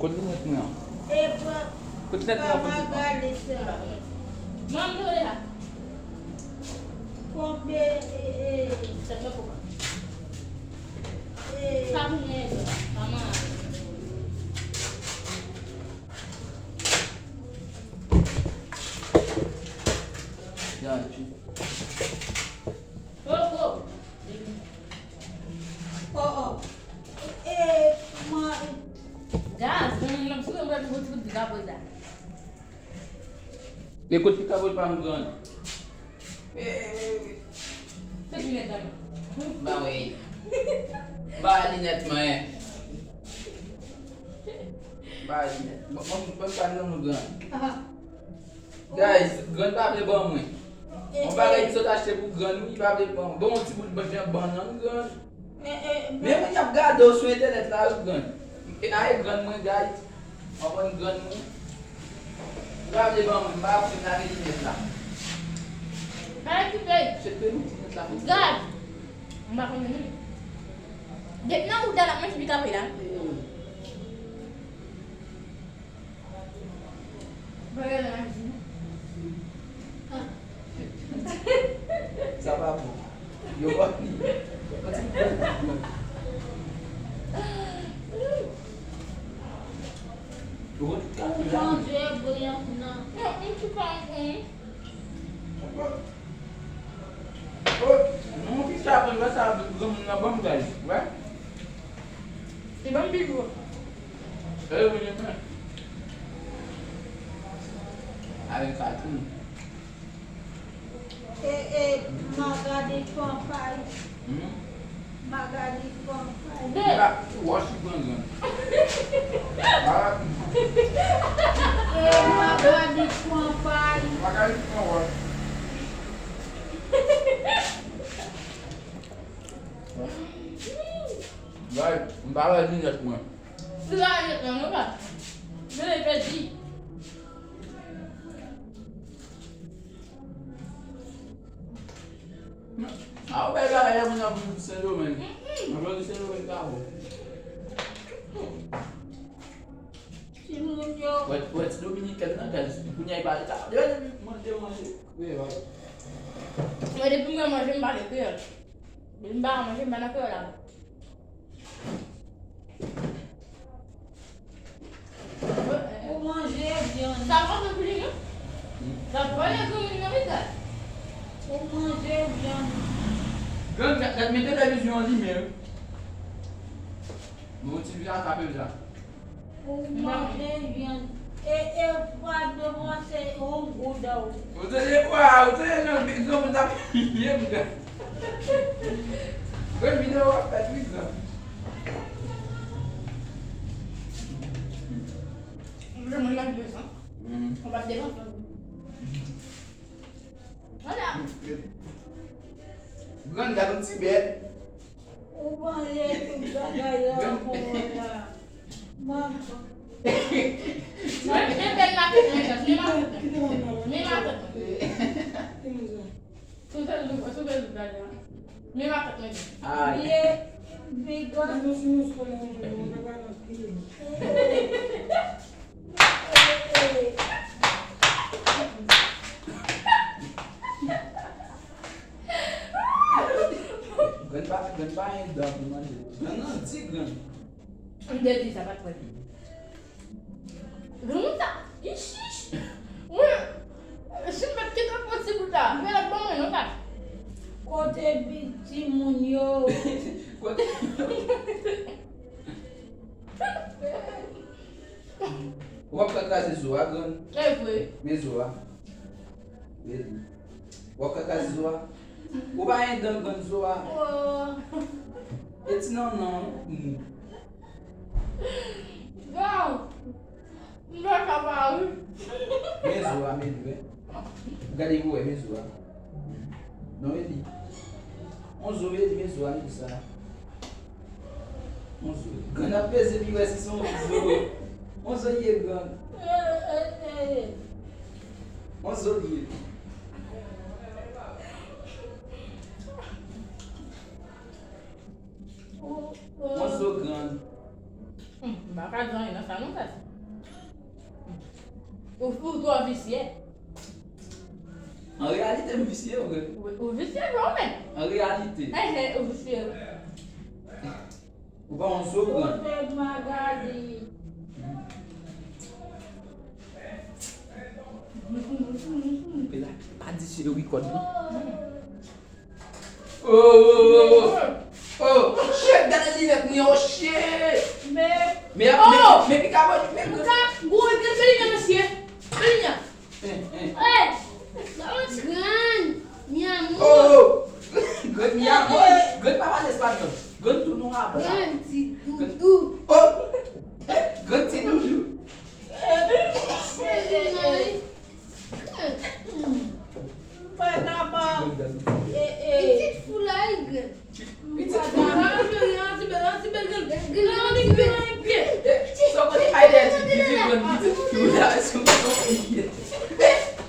Continua com ela. Continua com ela. Mami, olha. Daqui a pouco. Sabe mesmo? Vamos. Gente. Ikut kita buat panggung. Bawi. Bali net mae. Bali net. Mau panggung gan. Guys, gan tá bem bom mãe. On va aller sur acheter pour gan, il va bien bon. Bon petit bout de bien bon nan gan. Même y a gado sur internet là gan. Et aí gan moi guys. On va gan moi. Vai levar um barco na linha lá. Hai que veio. Você tem um lá. Gad. Mbak ini. Dia nak udah lama sih kita bilang. Bagaimana sih? Siapa aku? Yowani. Manger banyak nak. Itu kan. Não fica para passar na bomba, vai? Di bang biru. Punya kan. Ada satu. Magadi Pompai. Magadi Pompai. Enggak, wash banget. Magadi Pompai. Makan wash. Vai, embala ali na tua. Selain yang apa? Beli beli. Ah, vai lá, é uma cedo, mano. Agora você não vai carro. Simunyo. Buat Dominika na guys, punya ibadah tak. Dia masih. Vai. Ada bunga macam balik ke? Bimbang macam mana ke lah? Pour manger bien. Ça va de plus hein? Ça va la commune avec ça? Pour manger bien. Quand mettez la vision en ligne, mon petit village t'appelle ça. Pour manger bien. Et pas de manger au bout d'eau. Vous allez voir, vous allez dans le maison, vous avez bonne vidéo à Patrick. Je me lave le sang. On va se débattre. Voilà. Bukan dalam Tibet. Pour manger tout ça d'ailleurs pour là. Maman. Saya beli makan ni makan. Ni makan. Sudah dah. Ni makan ni. Ah, Vegan. Gan yang dah mana? Gan cigan. Dia di sahabat gue. Runta. Ixi. Ué. Sempat kita pun sebuta. Merah bangun kan? Côté Bitimunyo. Wapka kazi zoa gan. Foi. Me zoa. Mesmo. Wapka kazi zoa. O vai andando gan zoa. It's não. Não. Não acabou. Me zoa mesmo. Garibu é me zoa. Não ele. On zoa ele me zoa ni bisa. On zoa. Gan a pese bi wesi son zoa. On zoa ye gan. On zoa ye. On zoa gan. Baka dran yon sa nou fes. Ou to visye? En réalité, je suis vicieux. Ou visye yon men? En réalité. Ou visye. Ou pas on s'ouvre. Côté Magali. Mais là, pas dit c'est le record. Oh, shit, regardez les lunettes, oh shit. Mais Picabot, mais Gou, belinya monsieur. Belinya. Minha mãe. Oh, good, minha mãe. Good, papai español. Good, tu não abre. Grande, Dudu. Oh, good, tu não. Vai dar bom. Petit Fulaga. Só quando ele vai dentro de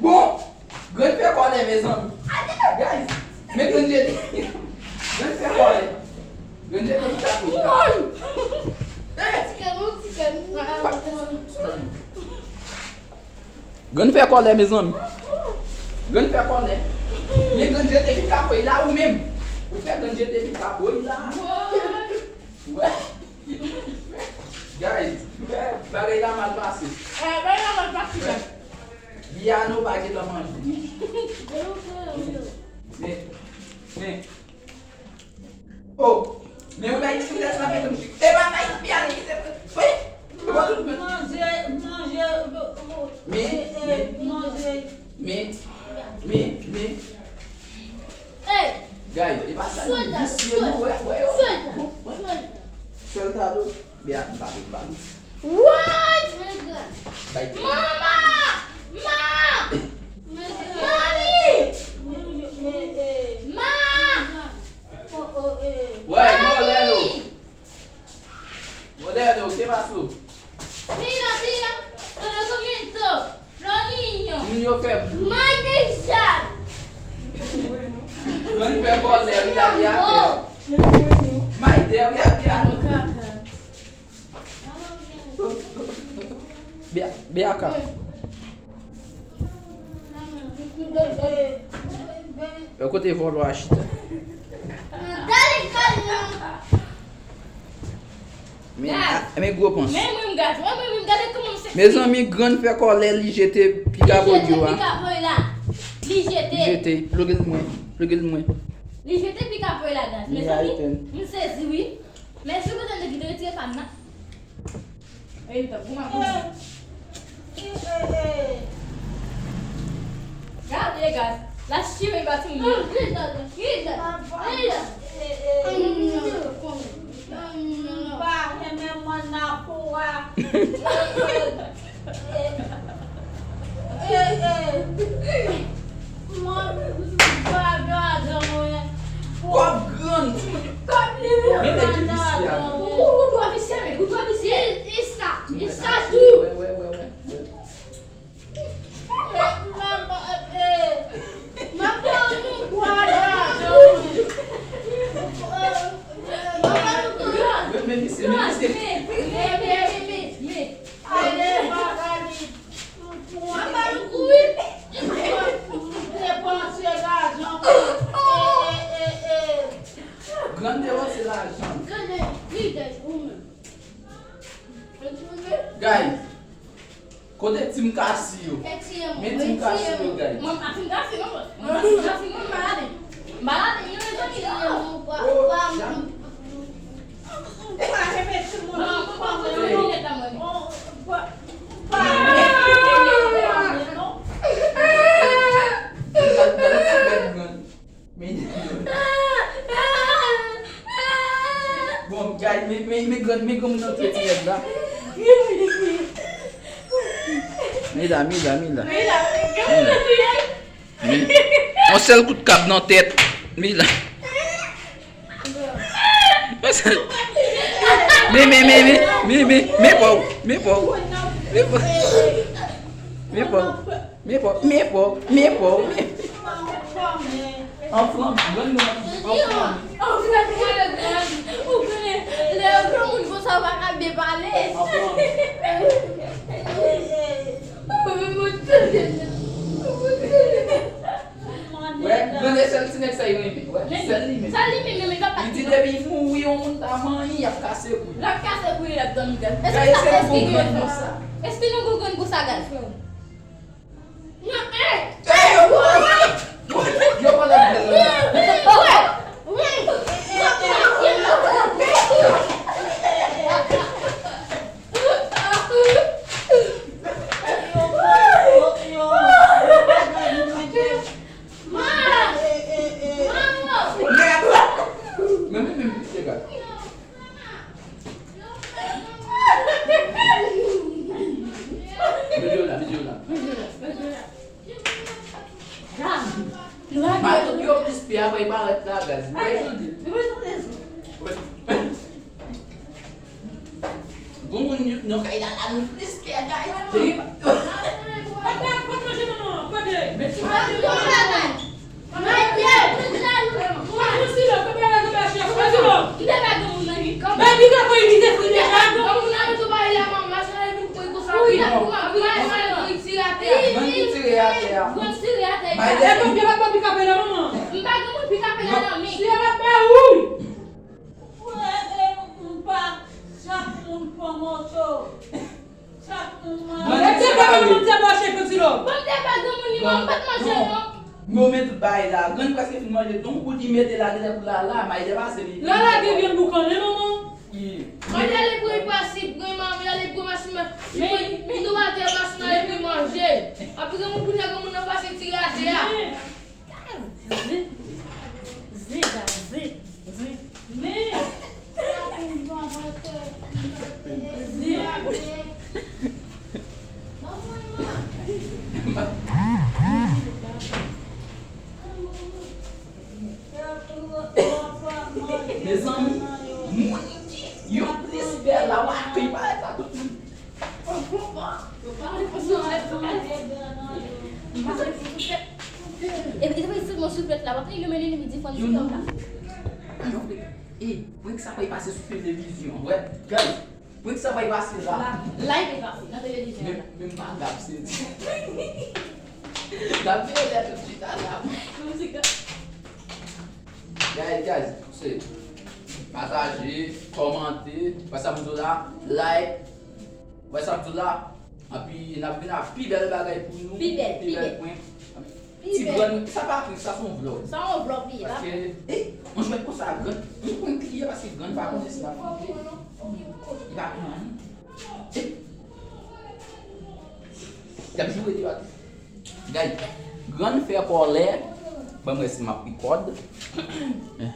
bom, grande percolé, meus amigos. Guys, meu grande jeito. Grande percolé. Grande jeito de ficar com grande percolé, meus amigos. Grande percolé. Meu grande jeito de ficar com ele lá, o mesmo. O grande jeito de ficar com ele lá. Ué. Guys, bagay la mal passé. Vai lá, vai pra cima. Biano bagay la manger. Mais. Oh, mais on a dit que vous êtes la fête de musique. Eh ben, on a dit bien, oui. Mais. Guys, il va ça. Solta do. Biar balik. What? Baik. Mama! Ué, modelo, o que passou? Mira, eu comienzo. Roninho. Menino febre. Mãe deixar. Quando pegou o Léo, ele havia até. Mas deu, e havia. Biaca. Eu contei vou no Ashita. Mes gros pense. Même gars comment c'est. Mes amis grande fait colère l'IGT Picabodio. L'IGT. Plugel moi. L'IGT Picabodio là gars. Mes amis, je sais si oui. Mais si vous avez de retirer pas là. Eh, t'as vraiment. Regardez gars. La chive est battue. Guys, quando é time Cássio? Meu time Cássio, guys. Bom, guys, me como não tem dinheiro, tá? Mira. On seul coup de cap dans la tête. Mira. En flanc, Léo, como você vai caber balé? a cassé couille. La casse pour la donne gaz. Gars, esse é bom gun pour ça. Explique nous gun pour ça gaz. Non, Yo pas la Même, c'est gars. Video là. Mas tu que eu espiava aí para lá, gás. Vamos não cair lá no espia, gás. Momento baile là, quand parce que finalement j'ai donc dit mettre la tête là, mais il va se dire. Là, devient boucan, maman. Oui. Moi j'allais pour y passer, pour maman, j'allais pour machine. Mais nous va faire machine aller pour manger. Après que mon poulet comme on a passé tirer à terre. Mais Mes amis, yo espère là, ouais, il va être tout. Et depois isso mon soufflet là, après il le met le midi quand il comme là. Et pour que ça va passer sur télévision, ouais, guys, pour que ça va passer là. Live est passé dans télévision. Même pas là, c'est dit. La vie est tout de suite là. Guys, c'est partager, commenter, passer à vous là, like, passer à vous là, et puis on a bien la plus belle bagaille pour nous. Plus belle. Ça va faire ça son vlog. Ça on vlog là. Parce que, on joue comme ça, on prend un client parce que gun va contre ça. Il va prendre. Il a joué de l'autre. Guys, gun fait pour l'air. Bon, moi, c'est ma picode.